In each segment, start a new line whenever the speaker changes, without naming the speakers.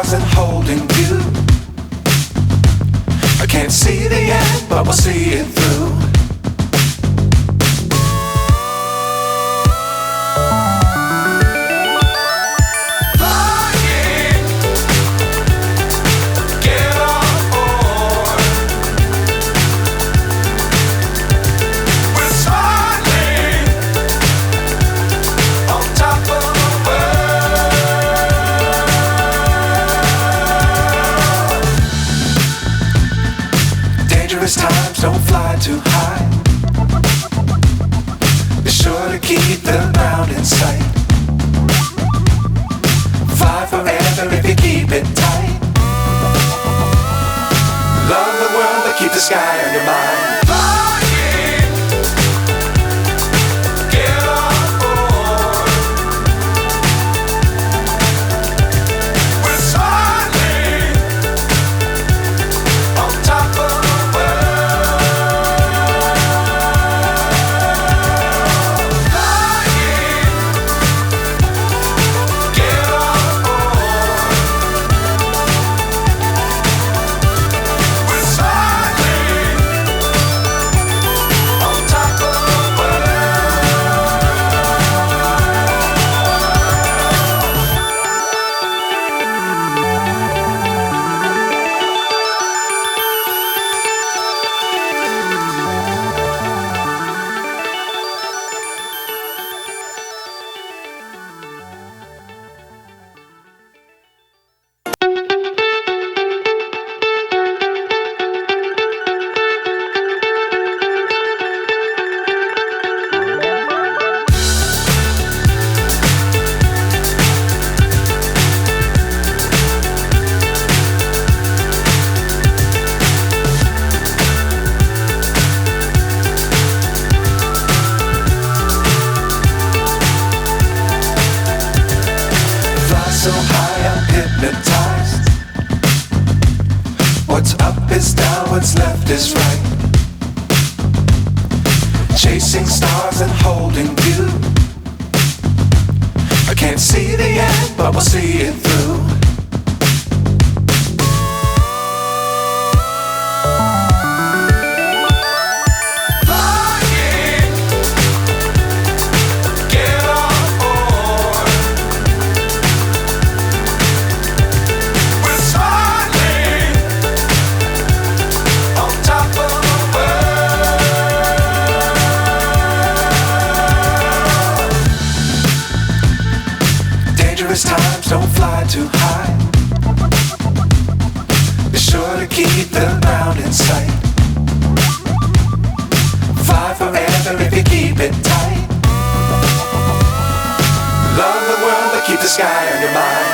stars and holding you. I can't see the end, but we'll see it through. Times don't fly too high. Be sure to keep the ground in sight. Fly forever if you keep it tight. Love the world but keep the sky on your mind. So high I'm hypnotized. What's up is down, what's left is right. Chasing stars and holding you. I can't see the end, but we'll see it through. Times don't fly too high. Be sure to keep the ground in sight. Fly forever if you keep it tight. Love the world but keep the sky on your mind.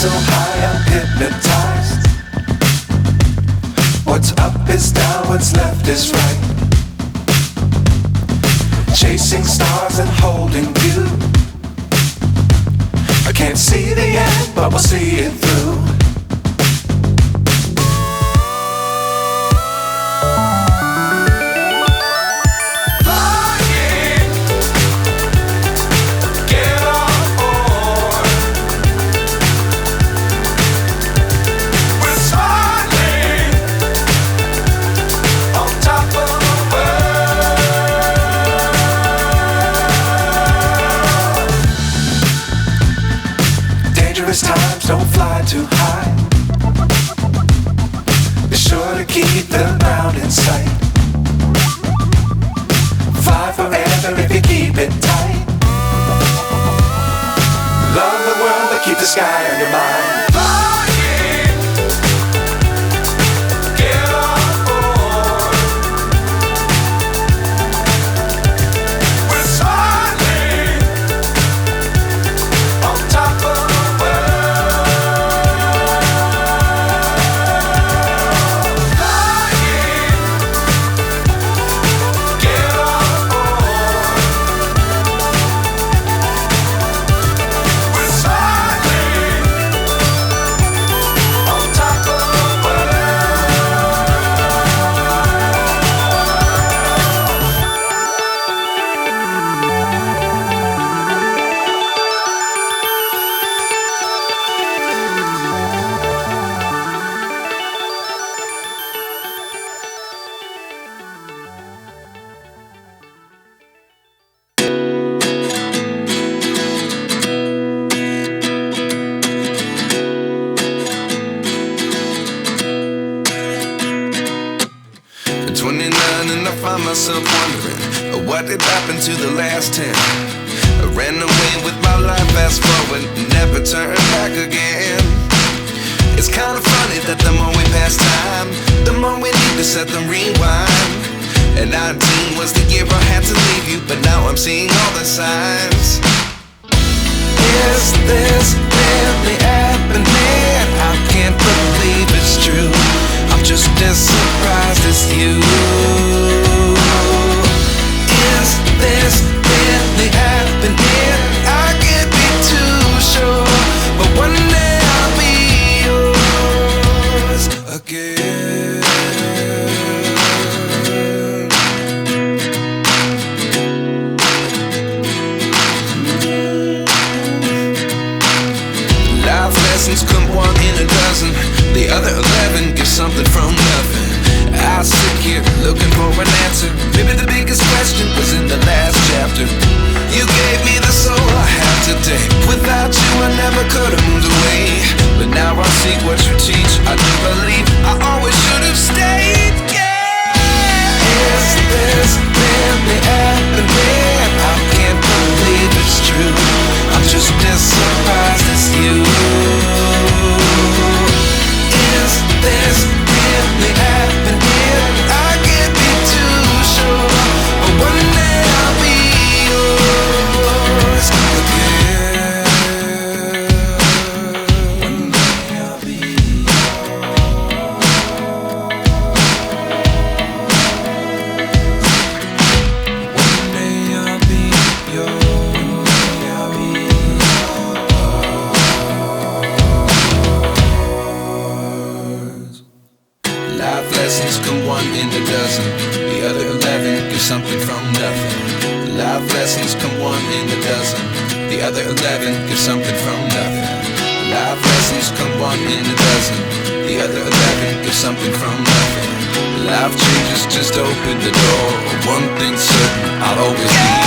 So high I'm hypnotized. What's up is down, what's left is right. Chasing stars and holding you. I can't see the end, but we'll see it through. Flying, get on board. don't fly too high. Be sure to keep the ground in sight. Fly forever if you keep it tight. Love the world but keep the sky on your mind.
Myself wondering what did happen to the last 10. I ran away with my life, fast forward, never turn back again. It's kind of funny that the more we pass time, the more we need to set the rewind. And 19 was the year I had to leave you, but now I'm seeing all the signs. Is this really happening? I can't believe it's true. I'm just as surprised as you. Is this really happening? I can't be too sure, but one day I'll be yours again. Life lessons come one in a dozen. The other 11 get something from nothing. I sit here looking for an answer. Maybe the biggest question was in the last chapter. You gave me the soul I have today. Without you I never could have moved away. But now I see what you teach. I do believe I always should have stayed. Yeah. Is this really happening? I can't believe it's true. I'm just as surprised as you. Is this really happening? I can't be too sure, but one day I'll be yours again. One day I'll be yours. One day I'll be yours. One day I'll be yours. Life lessons come one in a dozen. The other 11 get something from nothing. Life lessons come one in a dozen. The other 11 get something from nothing. Life lessons come one in a dozen. The other 11 get something from nothing. Life changes just open the door. One thing's certain, I'll always be